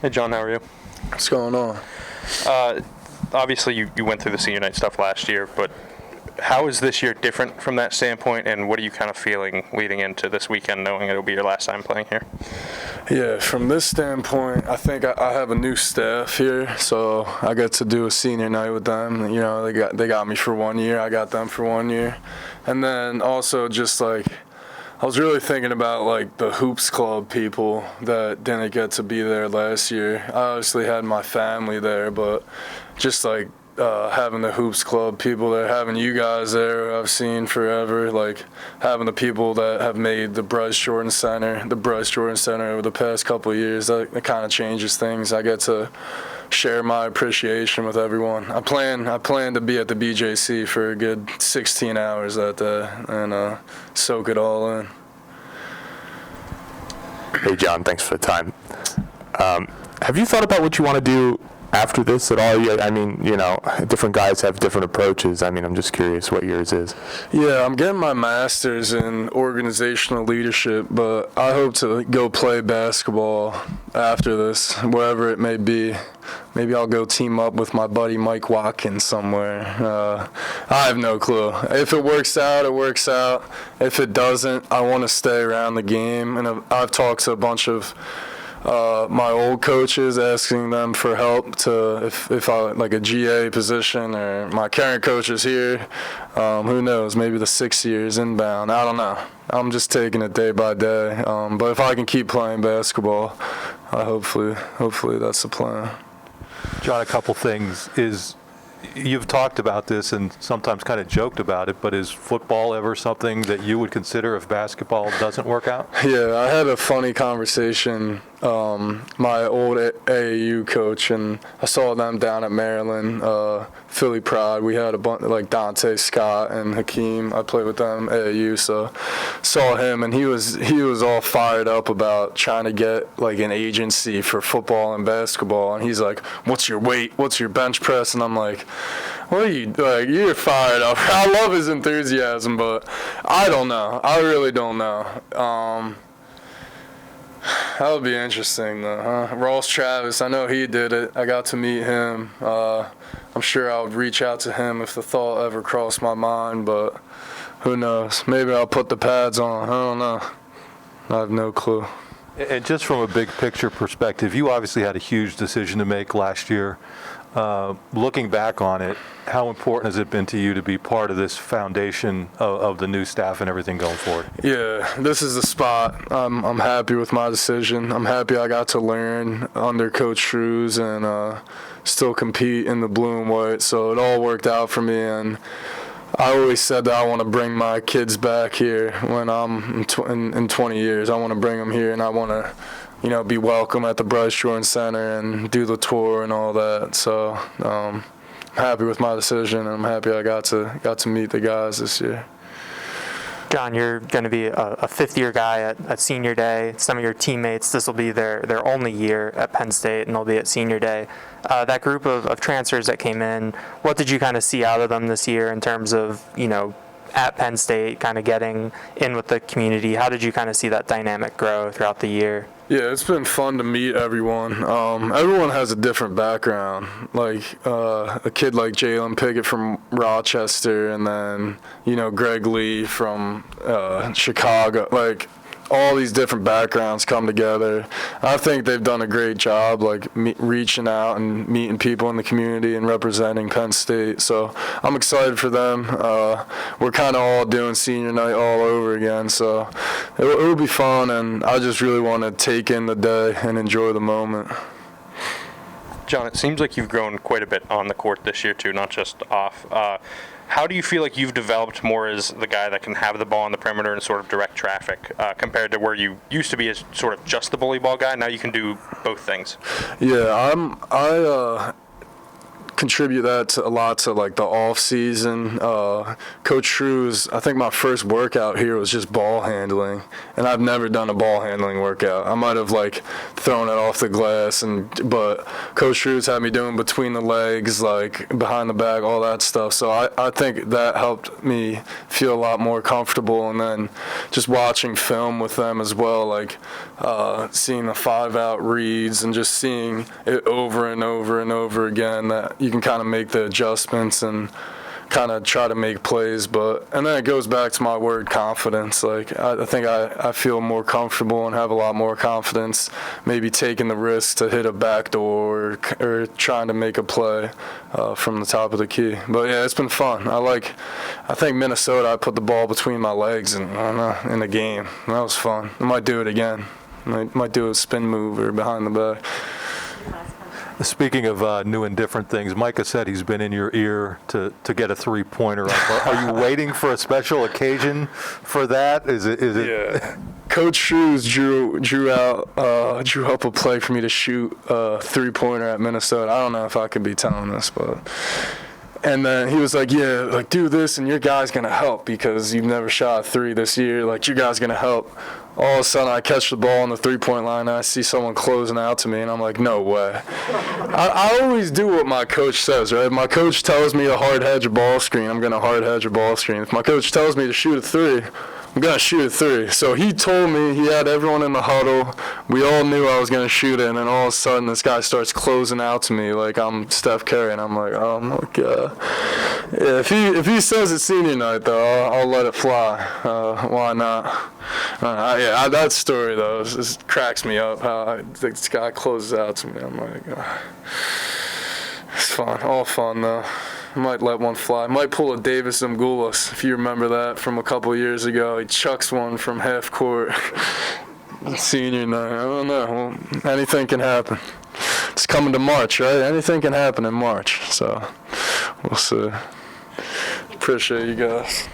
Hey, John, how are you? What's going on? Obviously, you went through the senior night stuff last year, but how is this year different from that standpoint, and what are you kind of feeling leading into this weekend, knowing it'll be your last time playing here? Yeah, from this standpoint, I think I have a new staff here, so I got to do a senior night with them. You know, they got me for 1 year, I got them for 1 year. And then also just like, I was really thinking about like the Hoops Club people that didn't get to be there last year. I obviously had my family there, but just like having the Hoops Club people there, having you guys there who I've seen forever, like having the people that have made the Bryce Jordan Center over the past couple of years, that kind of changes things. I get to share my appreciation with everyone. I plan to be at the BJC for a good 16 hours that day and soak it all in. Hey, John, thanks for the time. Have you thought about what you want to do after this at all? I mean, you know, different guys have different approaches. I mean, I'm just curious what yours is. Yeah, I'm getting my master's in organizational leadership, but I hope to go play basketball after this, wherever it may be. Maybe I'll go team up with my buddy Mike Watkins somewhere. I have no clue. If it works out, it works out. If it doesn't, I want to stay around the game. And I've talked to a bunch of my old coaches, asking them for help to if I like a GA position, or my current coaches here. Who knows? Maybe the 6 years inbound. I don't know. I'm just taking it day by day. But if I can keep playing basketball, hopefully that's the plan. John, a couple things is. You've talked about this and sometimes kind of joked about it, but is football ever something that you would consider if basketball doesn't work out? Yeah, I had a funny conversation. My old AAU coach, and I saw them down at Maryland, Philly Pride. We had a bunch like Dante, Scott, and Hakeem. I played with them AAU, so saw him, and he was all fired up about trying to get like an agency for football and basketball. And he's like, "What's your weight? What's your bench press?" And I'm like, "What are you like? You're fired up." I love his enthusiasm, but I don't know. I really don't know. That would be interesting, though, huh? Ross Travis, I know he did it. I got to meet him. I'm sure I would reach out to him if the thought ever crossed my mind, but who knows? Maybe I'll put the pads on. I don't know. I have no clue. And just from a big picture perspective, you obviously had a huge decision to make last year. Looking back on it, how important has it been to you to be part of this foundation of the new staff and everything going forward? Yeah, this is the spot. I'm happy with my decision. I'm happy I got to learn under Coach Shrews and still compete in the blue and white. So it all worked out for me, and I always said that I want to bring my kids back here when I'm in 20 years. I want to bring them here, and I want to, you know, be welcome at the Bryce Jordan Center and do the tour and all that. So I'm happy with my decision, and I'm happy I got to meet the guys this year. John, you're going to be a fifth-year guy at Senior Day. Some of your teammates, this will be their only year at Penn State, and they'll be at Senior Day. That group of transfers that came in, what did you kind of see out of them this year in terms of, you know, at Penn State, kind of getting in with the community? How did you kind of see that dynamic grow throughout the year? Yeah, it's been fun to meet everyone. Everyone has a different background. Like a kid like Jalen Pickett from Rochester, and then, you know, Greg Lee from Chicago. Like, all these different backgrounds come together. I think they've done a great job, like reaching out and meeting people in the community and representing Penn State. So I'm excited for them. We're kind of all doing senior night all over again, so it'll be fun, and I just really want to take in the day and enjoy the moment. John, it seems like you've grown quite a bit on the court this year, too, not just off. How do you feel like you've developed more as the guy that can have the ball on the perimeter and sort of direct traffic compared to where you used to be as sort of just the bully ball guy? Now you can do both things. Yeah, I contribute that a lot to like the off season. Coach Shrews, I think my first workout here was just ball handling, and I've never done a ball handling workout. I might have like thrown it off the glass, but Coach Shrews had me doing between the legs, like behind the back, all that stuff. So I think that helped me feel a lot more comfortable. And then just watching film with them as well, like seeing the 5-out reads and just seeing it over and over and over again, that you can kind of make the adjustments and kind of try to make plays. And then it goes back to my word confidence. Like, I think I feel more comfortable and have a lot more confidence maybe taking the risk to hit a backdoor or trying to make a play from the top of the key. But yeah, it's been fun. I think Minnesota, I put the ball between my legs and I don't know, in the game. That was fun. I might do it again. Might do a spin move or behind the back. Speaking of new and different things, Micah said he's been in your ear to get a three-pointer. Are you waiting for a special occasion for that? Is it? Yeah. Coach Shrews drew up a play for me to shoot a three-pointer at Minnesota. I don't know if I could be telling this, but. And then he was like, yeah, like, do this and your guy's going to help because you've never shot a three this year. Like, your guy's going to help. All of a sudden, I catch the ball on the three-point line, and I see someone closing out to me, and I'm like, no way. I always do what my coach says, right? If my coach tells me to hard hedge a ball screen, I'm going to hard hedge a ball screen. If my coach tells me to shoot a three, I'm going to shoot a three. So he told me, he had everyone in the huddle. We all knew I was going to shoot it, and then all of a sudden this guy starts closing out to me like I'm Steph Curry, and I'm like, oh, my God. Yeah, if he says it's senior night, though, I'll let it fly. Why not? That story, though, just cracks me up, how this guy closes out to me. I'm like, it's fun. All fun, though. I might let one fly. Might pull a Davis Mgoulas, if you remember that from a couple years ago. He chucks one from half court. Senior night. I don't know. Well, anything can happen. It's coming to March, right? Anything can happen in March. So we'll see. Appreciate you guys.